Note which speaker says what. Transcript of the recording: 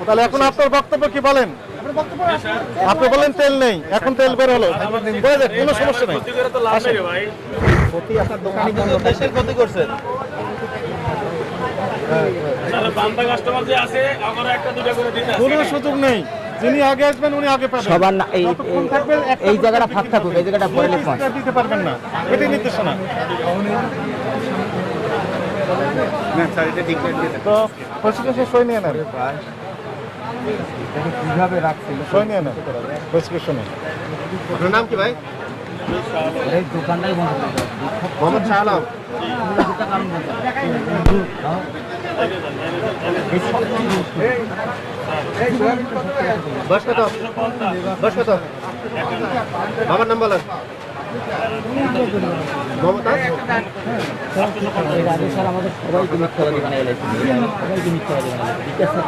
Speaker 1: তাহলে এখন আপনার বক্তব্য কি বলেন? আপনি বলেন তেল নেই, এখন তেল বের হলো, বলে দেন, কোনো সমস্যা নেই।
Speaker 2: ক্ষতি আপনার দোকানি বন্ধ, দেশের ক্ষতি করছেন।
Speaker 1: কোনো সুযোগ নেই, যিনি আগে আসবেন উনি আগে পাবেন।
Speaker 3: সবার না
Speaker 1: যতক্ষণ থাকবেন একটা
Speaker 3: এই জায়গাটা ফাঁক থাকুক, এই জায়গাটা পরে লিখুন।
Speaker 1: দিতে পারবেন না, এটাই নির্দেশনা। তো প্রেসক্রিপশন সই নিয়ে নেন,
Speaker 2: কিভাবে রাখছিল
Speaker 1: সই নিয়ে নেন প্রেসক্রিপশনে।
Speaker 2: আপনার নাম কি ভাই?
Speaker 3: এই দোকানটাই বন্ধ করে দাও।
Speaker 2: মোহাম্মদ শাহ আলম। বয়স কত? বয়স কত? বাবার নাম বলেন। মমতাজ।
Speaker 3: এর আগে স্যার আমাদের সবাইকে মিথ্যাবাদী বানিয়ে গেছে, সবাইকে মিথ্যাবাদী বানিয়ে গেছে।